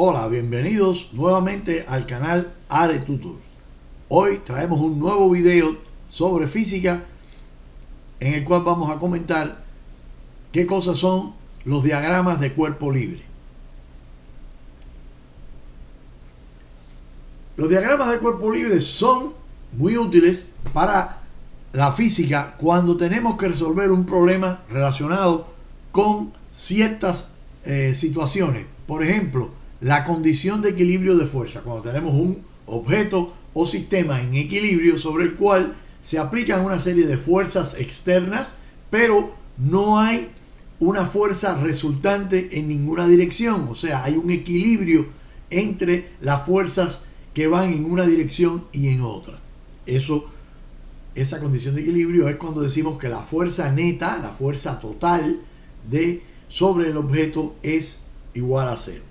Hola, bienvenidos nuevamente al canal AreTutor. Hoy traemos un nuevo video sobre física en el cual vamos a comentar qué cosas son los diagramas de cuerpo libre. Los diagramas de cuerpo libre son muy útiles para la física cuando tenemos que resolver un problema relacionado con ciertas situaciones. Por ejemplo, la condición de equilibrio de fuerza, cuando tenemos un objeto o sistema en equilibrio sobre el cual se aplican una serie de fuerzas externas, pero no hay una fuerza resultante en ninguna dirección. O sea, hay un equilibrio entre las fuerzas que van en una dirección y en otra. Esa condición de equilibrio es cuando decimos que la fuerza neta, la fuerza total sobre el objeto es igual a cero.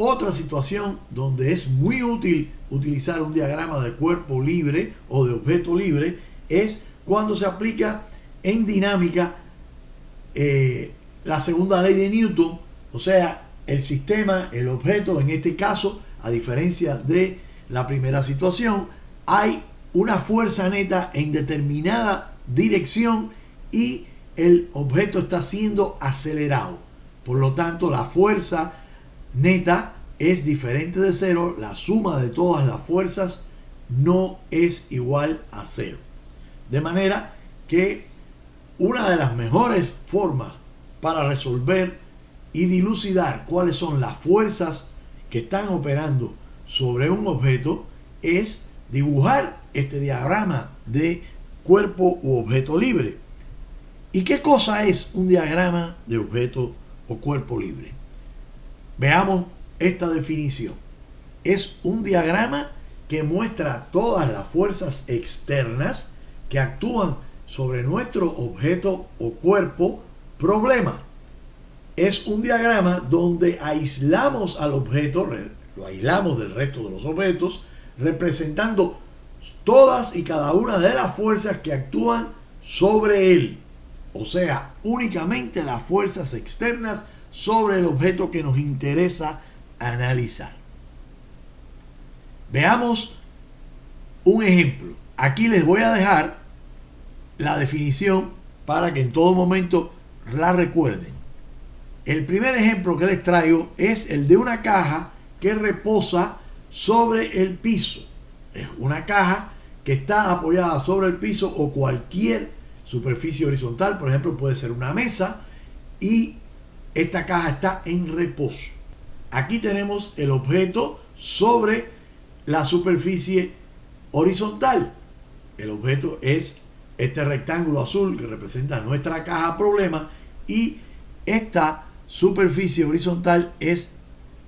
Otra situación donde es muy útil utilizar un diagrama de cuerpo libre o de objeto libre es cuando se aplica en dinámica la segunda ley de Newton, o sea, el sistema, el objeto, en este caso, a diferencia de la primera situación, hay una fuerza neta en determinada dirección y el objeto está siendo acelerado. Por lo tanto, la fuerza neta es diferente de cero, la suma de todas las fuerzas no es igual a cero. De manera que una de las mejores formas para resolver y dilucidar cuáles son las fuerzas que están operando sobre un objeto es dibujar este diagrama de cuerpo u objeto libre. ¿Y qué cosa es un diagrama de objeto o cuerpo libre? Veamos esta definición. Es un diagrama que muestra todas las fuerzas externas que actúan sobre nuestro objeto o cuerpo problema. Es un diagrama donde aislamos al objeto, lo aislamos del resto de los objetos, representando todas y cada una de las fuerzas que actúan sobre él. O sea, únicamente las fuerzas externas sobre el objeto que nos interesa analizar. Veamos un ejemplo. Aquí les voy a dejar la definición para que en todo momento la recuerden. El primer ejemplo que les traigo es el de una caja que reposa sobre el piso. Es una caja que está apoyada sobre el piso o cualquier superficie horizontal. Por ejemplo, puede ser una mesa y esta caja está en reposo. Aquí tenemos el objeto sobre la superficie horizontal. El objeto es este rectángulo azul que representa nuestra caja problema y esta superficie horizontal es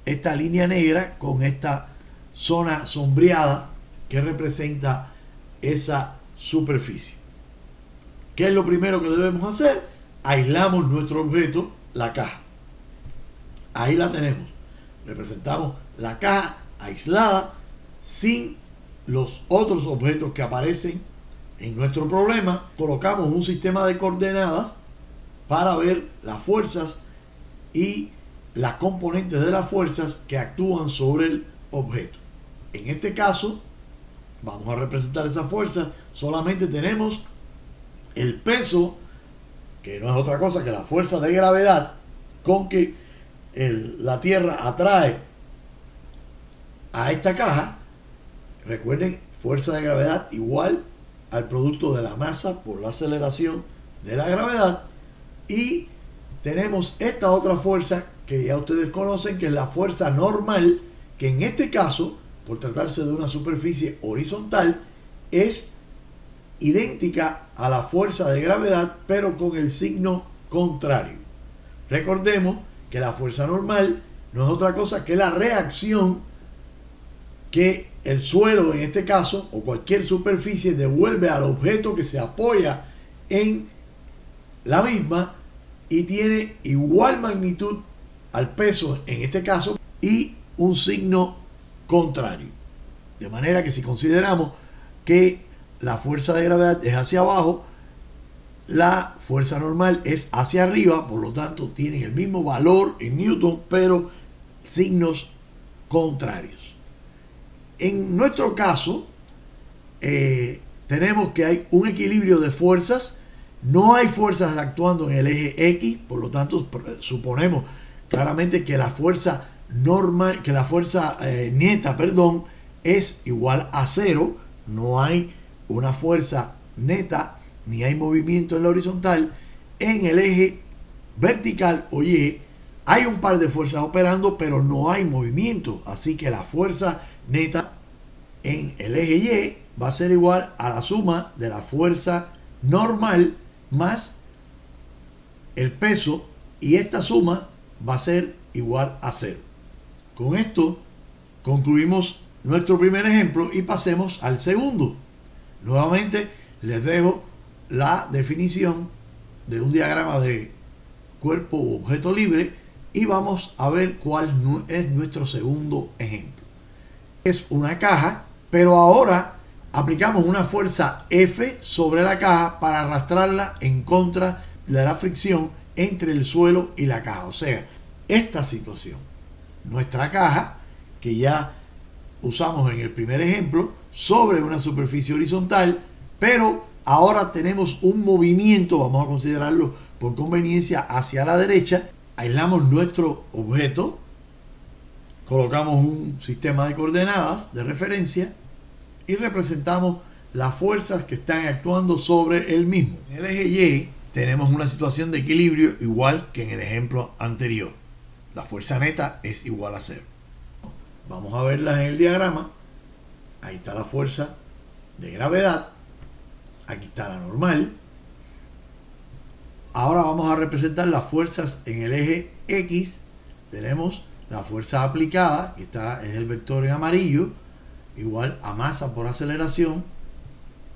esta línea negra con esta zona sombreada que representa esa superficie. ¿Qué es lo primero que debemos hacer? Aislamos nuestro objeto, la caja. Ahí la tenemos. Representamos la caja aislada sin los otros objetos que aparecen en nuestro problema. Colocamos un sistema de coordenadas para ver las fuerzas y las componentes de las fuerzas que actúan sobre el objeto. En este caso, vamos a representar esas fuerzas. Solamente tenemos el peso, que no es otra cosa que la fuerza de gravedad con que la Tierra atrae a esta caja. Recuerden, fuerza de gravedad igual al producto de la masa por la aceleración de la gravedad. Y tenemos esta otra fuerza que ya ustedes conocen, que es la fuerza normal, que en este caso, por tratarse de una superficie horizontal, es idéntica a la fuerza de gravedad, pero con el signo contrario. Recordemos que la fuerza normal no es otra cosa que la reacción que el suelo, en este caso, o cualquier superficie, devuelve al objeto que se apoya en la misma y tiene igual magnitud al peso, en este caso, y un signo contrario. De manera que si consideramos que la fuerza de gravedad es hacia abajo, la fuerza normal es hacia arriba, por lo tanto tienen el mismo valor en Newton, pero signos contrarios. En nuestro caso, tenemos que hay un equilibrio de fuerzas, no hay fuerzas actuando en el eje X, por lo tanto suponemos claramente que la fuerza normal, que la fuerza neta, perdón, es igual a cero. No hay una fuerza neta ni hay movimiento en la horizontal. En el eje vertical o Y hay un par de fuerzas operando, pero no hay movimiento, así que la fuerza neta en el eje Y va a ser igual a la suma de la fuerza normal más el peso, y esta suma va a ser igual a cero. Con esto concluimos nuestro primer ejemplo y pasemos al segundo. Nuevamente les dejo la definición de un diagrama de cuerpo u objeto libre y vamos a ver cuál es nuestro segundo ejemplo. Es una caja, pero ahora aplicamos una fuerza F sobre la caja para arrastrarla en contra de la fricción entre el suelo y la caja. O sea, esta situación, nuestra caja, que ya usamos en el primer ejemplo, sobre una superficie horizontal, pero ahora tenemos un movimiento, vamos a considerarlo por conveniencia, hacia la derecha. Aislamos nuestro objeto, colocamos un sistema de coordenadas de referencia y representamos las fuerzas que están actuando sobre el mismo. En el eje Y tenemos una situación de equilibrio igual que en el ejemplo anterior. La fuerza neta es igual a cero. Vamos a verla en el diagrama. Ahí está la fuerza de gravedad. Aquí está la normal. Ahora vamos a representar las fuerzas en el eje X. Tenemos la fuerza aplicada, que es el vector en amarillo, igual a masa por aceleración.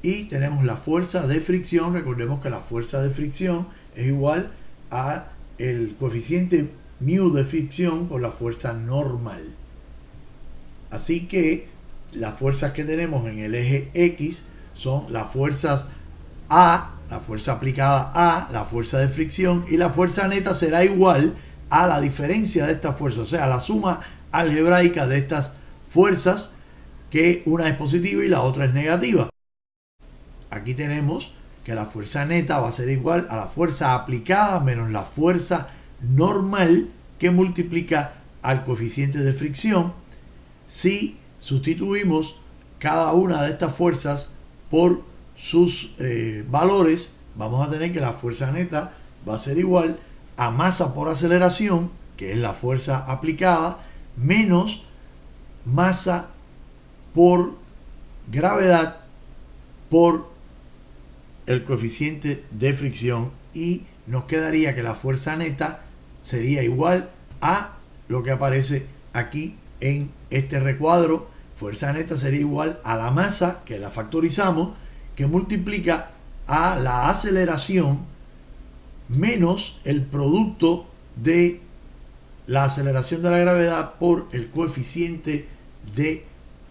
Y tenemos la fuerza de fricción. Recordemos que la fuerza de fricción es igual a el coeficiente μ de fricción por la fuerza normal. Así que las fuerzas que tenemos en el eje X son las fuerzas A, la fuerza aplicada A, la fuerza de fricción, y la fuerza neta será igual a la diferencia de estas fuerzas, o sea, la suma algebraica de estas fuerzas, que una es positiva y la otra es negativa. Aquí tenemos que la fuerza neta va a ser igual a la fuerza aplicada menos la fuerza normal que multiplica al coeficiente de fricción. Si sustituimos cada una de estas fuerzas por sus valores, vamos a tener que la fuerza neta va a ser igual a masa por aceleración, que es la fuerza aplicada, menos masa por gravedad por el coeficiente de fricción, y nos quedaría que la fuerza neta sería igual a lo que aparece aquí en este recuadro. Fuerza neta sería igual a la masa, que la factorizamos, que multiplica a la aceleración menos el producto de la aceleración de la gravedad por el coeficiente de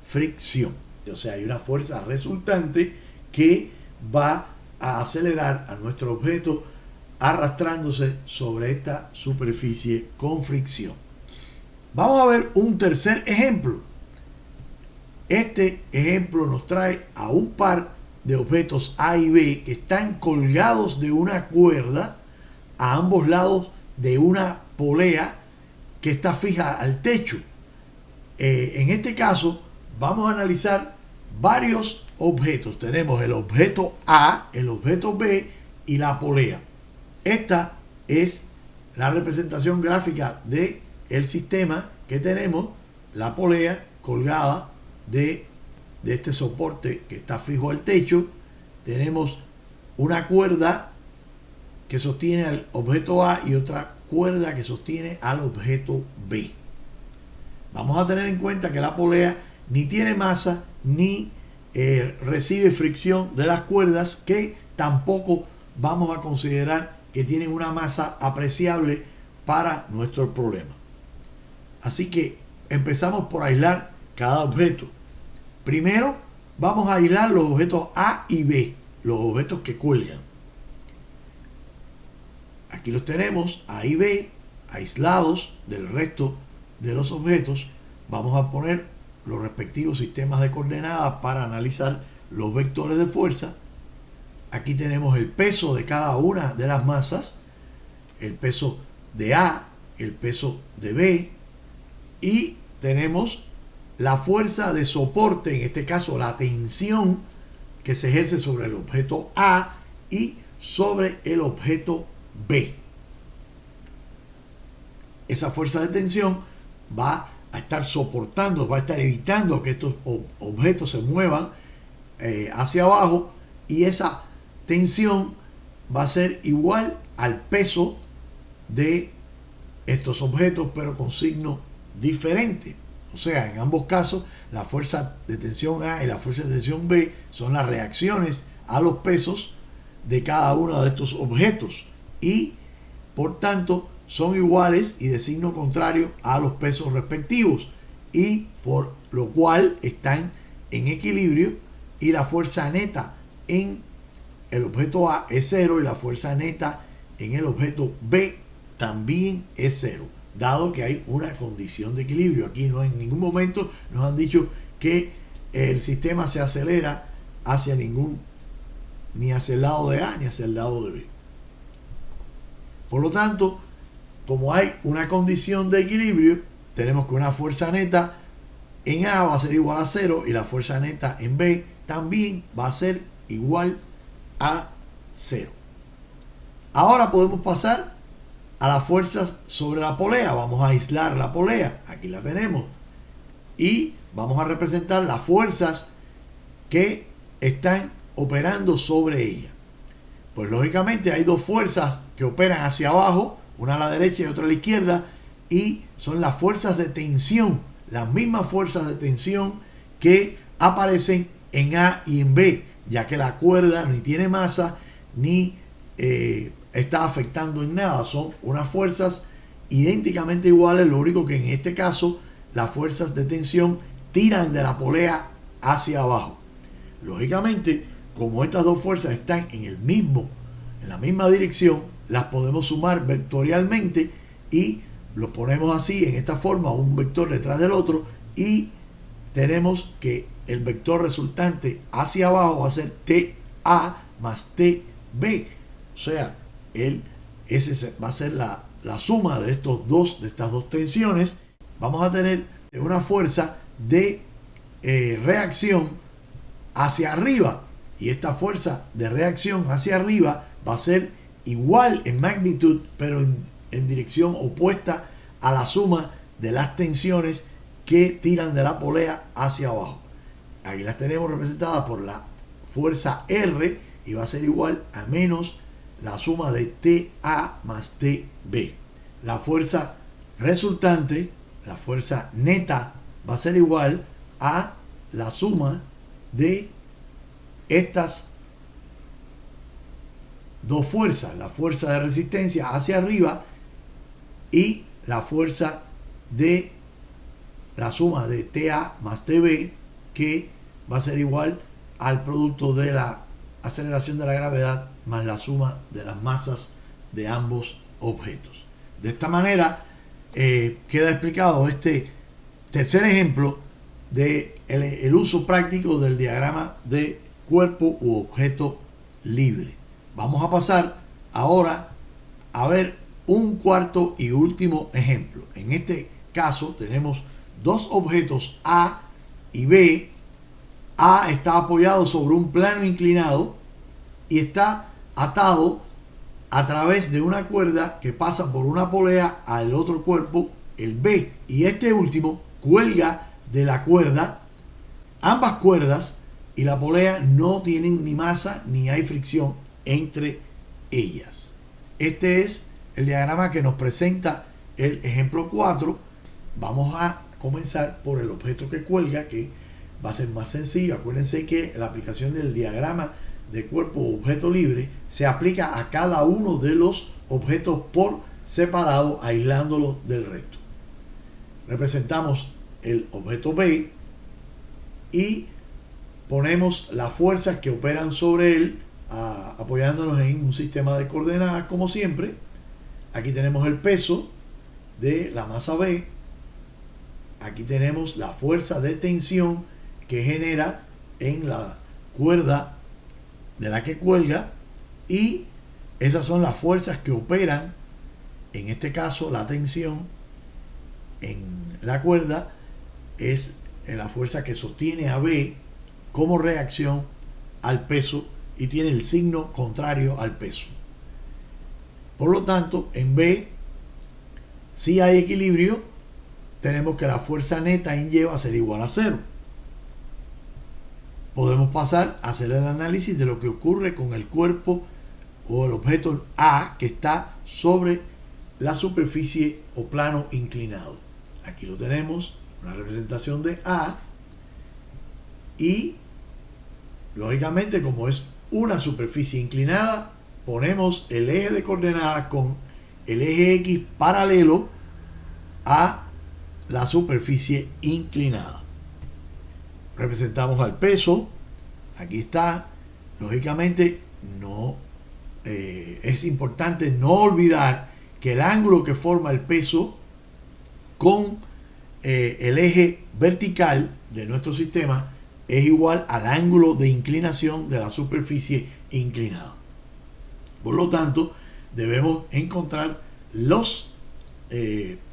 fricción. O sea, hay una fuerza resultante que va a acelerar a nuestro objeto arrastrándose sobre esta superficie con fricción. Vamos a ver un tercer ejemplo. Este ejemplo nos trae a un par de objetos A y B que están colgados de una cuerda a ambos lados de una polea que está fija al techo. En este caso vamos a analizar varios objetos. Tenemos el objeto A, el objeto B y la polea. Esta es la representación gráfica de el sistema que tenemos, la polea colgada de este soporte que está fijo al techo. Tenemos una cuerda que sostiene al objeto A y otra cuerda que sostiene al objeto B. Vamos a tener en cuenta que la polea ni tiene masa ni recibe fricción de las cuerdas, que tampoco vamos a considerar que tienen una masa apreciable para nuestro problema. Así que empezamos por aislar cada objeto. Primero vamos a aislar los objetos A y B, los objetos que cuelgan. Aquí los tenemos, A y B, aislados del resto de los objetos, vamos a poner los respectivos sistemas de coordenadas para analizar los vectores de fuerza. Aquí tenemos el peso de cada una de las masas, el peso de A, el peso de B, y tenemos la fuerza de soporte, en este caso la tensión que se ejerce sobre el objeto A y sobre el objeto B. Esa fuerza de tensión va a estar soportando, va a estar evitando que estos objetos se muevan hacia abajo, y esa tensión va a ser igual al peso de estos objetos, pero con signo diferente. O sea, en ambos casos, la fuerza de tensión A y la fuerza de tensión B son las reacciones a los pesos de cada uno de estos objetos, y por tanto son iguales y de signo contrario a los pesos respectivos, y por lo cual están en equilibrio, y la fuerza neta en el objeto A es 0 y la fuerza neta en el objeto B también es 0, dado que hay una condición de equilibrio. Aquí no en ningún momento nos han dicho que el sistema se acelera hacia ni hacia el lado de A ni hacia el lado de B. Por lo tanto, como hay una condición de equilibrio, tenemos que una fuerza neta en A va a ser igual a 0 y la fuerza neta en B también va a ser igual a 0. Ahora podemos pasar a las fuerzas sobre la polea. Vamos a aislar la polea. Aquí la tenemos. Y vamos a representar las fuerzas que están operando sobre ella. Pues lógicamente hay dos fuerzas que operan hacia abajo, una a la derecha y otra a la izquierda, y son las fuerzas de tensión, las mismas fuerzas de tensión que aparecen en A y en B, ya que la cuerda ni tiene masa ni está afectando en nada. Son unas fuerzas idénticamente iguales, lo único que en este caso las fuerzas de tensión tiran de la polea hacia abajo. Lógicamente, como estas dos fuerzas están en la misma dirección, las podemos sumar vectorialmente y los ponemos así, en esta forma, un vector detrás del otro, y tenemos que el vector resultante hacia abajo va a ser TA más TB. O sea, ese va a ser la suma de estas dos tensiones. Vamos a tener una fuerza de reacción hacia arriba, y esta fuerza de reacción hacia arriba va a ser igual en magnitud, pero en dirección opuesta a la suma de las tensiones que tiran de la polea hacia abajo. Aquí las tenemos representadas por la fuerza R, y va a ser igual a menos la suma de TA más TB. La fuerza resultante, la fuerza neta, va a ser igual a la suma de estas dos fuerzas, la fuerza de resistencia hacia arriba y la fuerza de la suma de TA más TB, que va a ser igual al producto de la aceleración de la gravedad más la suma de las masas de ambos objetos. De esta manera queda explicado este tercer ejemplo de el uso práctico del diagrama de cuerpo u objeto libre. Vamos a pasar ahora a ver un cuarto y último ejemplo. En este caso tenemos dos objetos A y B. A está apoyado sobre un plano inclinado y está atado a través de una cuerda que pasa por una polea al otro cuerpo, el B, y este último cuelga de la cuerda. Ambas cuerdas y la polea no tienen ni masa ni hay fricción entre ellas. Este es el diagrama que nos presenta el ejemplo 4. Vamos a comenzar por el objeto que cuelga, que va a ser más sencillo. Acuérdense que la aplicación del diagrama de cuerpo o objeto libre se aplica a cada uno de los objetos por separado, aislándolo del resto. Representamos el objeto B y ponemos las fuerzas que operan sobre él, apoyándonos en un sistema de coordenadas como siempre. Aquí tenemos el peso de la masa B, aquí tenemos la fuerza de tensión que genera en la cuerda de la que cuelga, y esas son las fuerzas que operan, en este caso la tensión en la cuerda es la fuerza que sostiene a B como reacción al peso y tiene el signo contrario al peso. Por lo tanto, en B, si hay equilibrio, tenemos que la fuerza neta en Y va a ser igual a 0. Podemos pasar a hacer el análisis de lo que ocurre con el cuerpo o el objeto A que está sobre la superficie o plano inclinado. Aquí lo tenemos, una representación de A, y lógicamente, como es una superficie inclinada, ponemos el eje de coordenadas con el eje X paralelo a la superficie inclinada. Representamos al peso, aquí está. Lógicamente no es importante no olvidar que el ángulo que forma el peso con el eje vertical de nuestro sistema es igual al ángulo de inclinación de la superficie inclinada. Por lo tanto, debemos encontrar los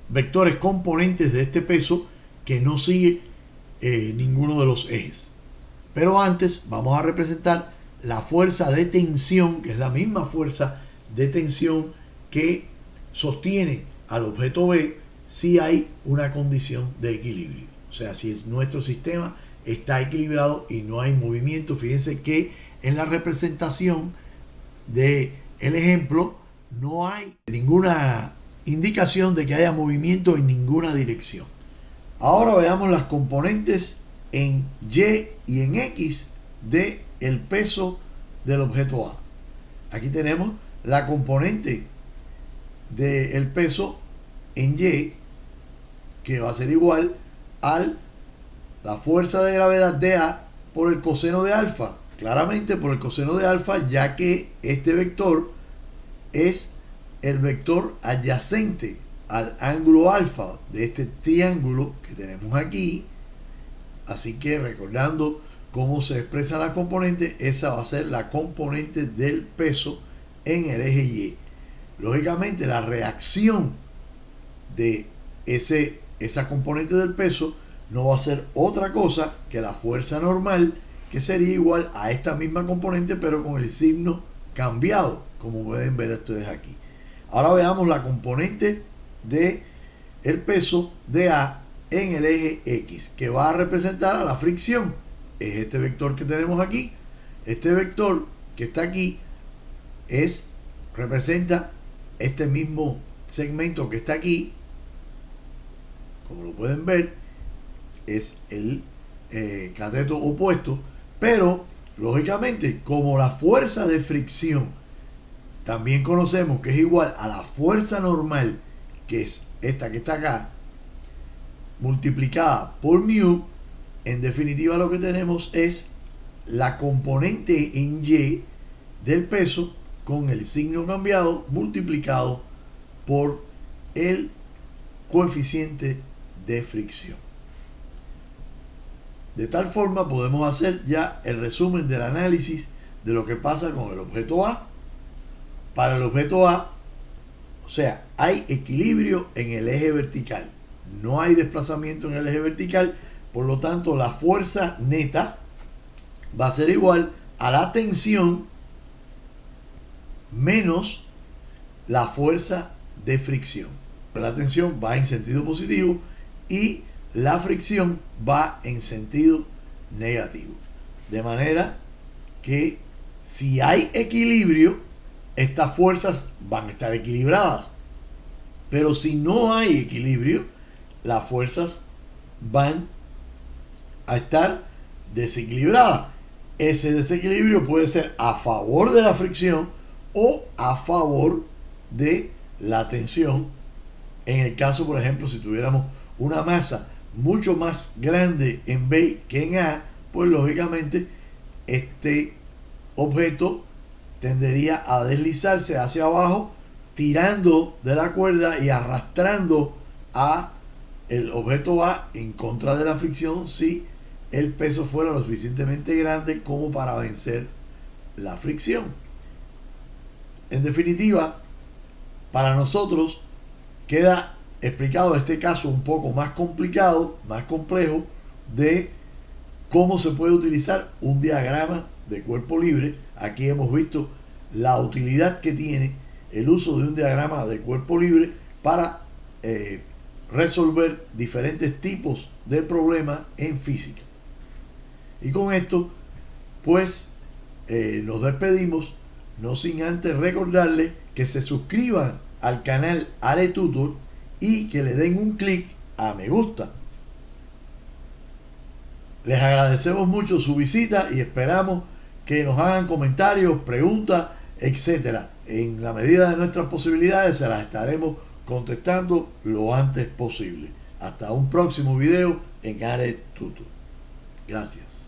vectores componentes de este peso que no sigue ninguno de los ejes. Pero antes vamos a representar la fuerza de tensión, que es la misma fuerza de tensión que sostiene al objeto B si hay una condición de equilibrio. O sea, si nuestro sistema está equilibrado y no hay movimiento. Fíjense que en la representación del ejemplo no hay ninguna indicación de que haya movimiento en ninguna dirección. Ahora veamos las componentes en Y y en X de el peso del objeto A. Aquí tenemos la componente del peso en Y, que va a ser igual a la fuerza de gravedad de A por el coseno de alfa. Claramente por el coseno de alfa, ya que este vector es el vector adyacente al ángulo alfa de este triángulo que tenemos aquí. Así que, recordando cómo se expresa la componente, esa va a ser la componente del peso en el eje Y. Lógicamente, la reacción de esa componente del peso no va a ser otra cosa que la fuerza normal, que sería igual a esta misma componente, pero con el signo cambiado, como pueden ver ustedes aquí. Ahora veamos la componente de el peso de A en el eje X, que va a representar a la fricción. Es este vector que tenemos aquí. Este vector que está aquí representa este mismo segmento que está aquí. Como lo pueden ver, es el cateto opuesto, pero lógicamente, como la fuerza de fricción también conocemos que es igual a la fuerza normal, que es esta que está acá, multiplicada por mu, en definitiva lo que tenemos es la componente en Y del peso con el signo cambiado multiplicado por el coeficiente de fricción. De tal forma podemos hacer ya el resumen del análisis de lo que pasa con el objeto A. Para el objeto A, o sea, hay equilibrio en el eje vertical, no hay desplazamiento en el eje vertical, por lo tanto la fuerza neta va a ser igual a la tensión menos la fuerza de fricción. La tensión va en sentido positivo y la fricción va en sentido negativo. De manera que si hay equilibrio, estas fuerzas van a estar equilibradas. Pero si no hay equilibrio, las fuerzas van a estar desequilibradas. Ese desequilibrio puede ser a favor de la fricción o a favor de la tensión. En el caso, por ejemplo, si tuviéramos una masa mucho más grande en B que en A, pues lógicamente este objeto tendería a deslizarse hacia abajo, tirando de la cuerda y arrastrando a el objeto va en contra de la fricción si el peso fuera lo suficientemente grande como para vencer la fricción. En definitiva, para nosotros queda explicado este caso un poco más complicado, más complejo, de cómo se puede utilizar un diagrama de cuerpo libre. Aquí hemos visto la utilidad que tiene el uso de un diagrama de cuerpo libre para resolver diferentes tipos de problemas en física. Y con esto, pues, nos despedimos, no sin antes recordarles que se suscriban al canal AleTutor y que le den un clic a me gusta. Les agradecemos mucho su visita y esperamos que nos hagan comentarios, preguntas, etcétera. En la medida de nuestras posibilidades se las estaremos contestando lo antes posible. Hasta un próximo video en AleTutor. Gracias.